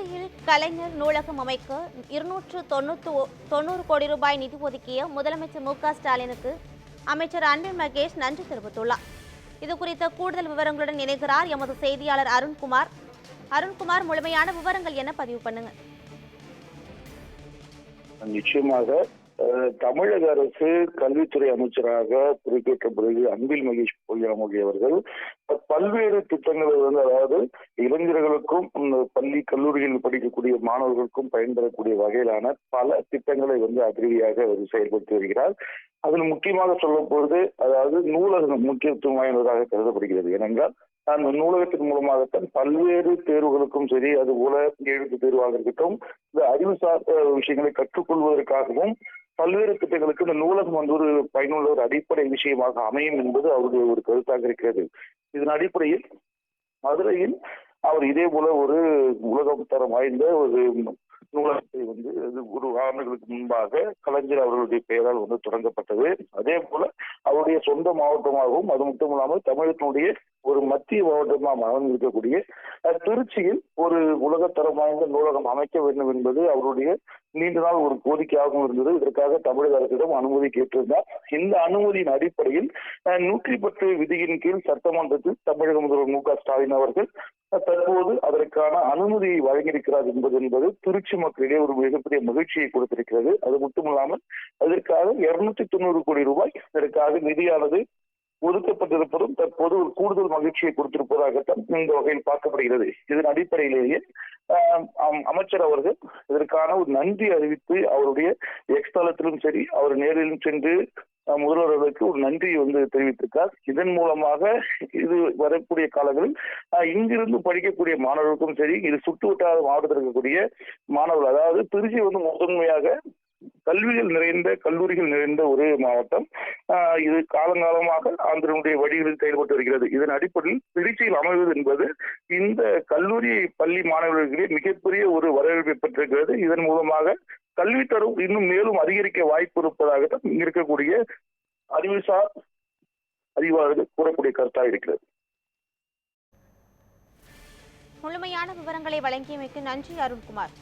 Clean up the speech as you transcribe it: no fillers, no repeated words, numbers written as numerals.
மதுரையில் கலைஞர் நூலகம் அமைக்க 290 கோடி ரூபாய் நிதி ஒதுக்கிய முதலமைச்சர் மு.க.ஸ்டாலினுக்கு அமைச்சர் அன்பில் மகேஷ் நன்றி தெரிவித்துள்ளார். இதுகுறித்த கூடுதல் விவரங்களுடன் இணைகிறார் எமது செய்தியாளர் அருண்குமார். முழுமையான விவரங்கள் என்ன பதிவு பண்ணுங்க. நிச்சயமாக தமிழக அரசு கல்வித்துறை அமைச்சராக பொறுப்பேற்ற பிறகு அன்பில் மகேஷ் பொய்யாமொழி அவர்கள் பல்வேறு திட்டங்களை அதாவது இளைஞர்களுக்கும் பள்ளி கல்லூரிகளில் படிக்கக்கூடிய மாணவர்களுக்கும் பயன்பெறக்கூடிய வகையிலான பல திட்டங்களை அதிரடியாக செயல்படுத்தி வருகிறார். அதில் முக்கியமாக சொல்லப்போவது அதாவது நூலகம் முக்கியத்துவம் வாய்ந்ததாக கருதப்படுகிறது. ஏனென்றால் அந்த நூலகத்தின் மூலமாகத்தான் பல்வேறு தேர்வுகளுக்கும் சரி, அதுபோல எழுத்து தேர்வாக இருக்கட்டும், இந்த அறிவுசார் விஷயங்களை கற்றுக்கொள்வதற்காகவும் பல்வேறு திட்டங்களுக்கு இந்த நூலகம் ஒரு பயனுள்ள ஒரு அடிப்படை விஷயமாக அமையும் என்பது அவருடைய ஒரு கருத்தாக இருக்கிறது. இதன் அடிப்படையில் மதுரையில் அவர் இதே போல ஒரு உலகம் தரம் வாய்ந்த ஒரு நூலகத்தை ஒரு ஆண்டுகளுக்கு முன்பாக கலைஞர் அவர்களுடைய பெயரால் தொடங்கப்பட்டது. அதே போல அவருடைய சொந்த மாவட்டமாகவும் அது மட்டும் இல்லாமல் தமிழகத்தினுடைய ஒரு மத்திய மாவட்டமாக அமைந்திருக்கக்கூடிய திருச்சியில் ஒரு உலகத்தரம் வாய்ந்த நூலகம் அமைக்க வேண்டும் என்பது அவருடைய நீண்ட நாள் ஒரு கோரிக்கையாகவும் இருந்தது. இதற்காக தமிழக அரசிடம் அனுமதி கேட்டிருந்தார். இந்த அனுமதியின் அடிப்படையில் 110 விதியின் கீழ் சட்டமன்றத்தில் தமிழக முதல்வர் மு.க.ஸ்டாலின் அவர்கள் தற்போது அதற்கான அனுமதியை வழங்கியிருக்கிறார் என்பது திருச்சி மக்களிடையே ஒரு மிகப்பெரிய மகிழ்ச்சியை கொடுத்திருக்கிறது. அது மட்டுமில்லாமல் அதற்காக 290 கோடி ரூபாய் இதற்காக நிதியானது ஒதுக்கப்பட்டிருப்பதும் தற்போது ஒரு கூடுதல் மகிழ்ச்சியை கொடுத்திருப்பதாகத்தான் இந்த வகையில் பார்க்கப்படுகிறது. இதன் அடிப்படையிலேயே அமைச்சர் அவர்கள் இதற்கான ஒரு நன்றி அறிவித்து அவருடைய எக்ஸ் தளத்திலும் சரி, அவர் நேரிலும் சென்று முதல்வர்களுக்கு ஒரு நன்றி தெரிவித்திருக்கார். இதன் மூலமாக இது வரக்கூடிய காலங்களில் இங்கிருந்து படிக்கக்கூடிய மாணவர்களுக்கும் சரி, இது சுற்றுவட்டார மாவட்டத்தில் இருக்கக்கூடிய மாணவர்கள், அதாவது திருச்சி முதன்மையாக கல்விகள் நிறைந்த கல்லூரிகள் நிறைந்த ஒரு மாவட்டம். இது காலங்காலமாக ஆந்திரனுடைய வழிகளில் செயல்பட்டு வருகிறது. இதன் அடிப்படையில் திருச்சியில் அமைவது என்பது இந்த கல்லூரி பள்ளி மாணவர்களுக்கு மிகப்பெரிய ஒரு வரவேற்பை பெற்றிருக்கிறது. இதன் மூலமாக கல்வித்தரம் இன்னும் மேலும் அதிகரிக்க வாய்ப்பு இருப்பதாக இருக்கக்கூடிய அறிவுசார் அறிவாளர்கள் கூறக்கூடிய கருத்தாக இருக்கிறது. முழுமையான விவரங்களை வழங்கியமைக்கு நன்றி அருண்குமார்.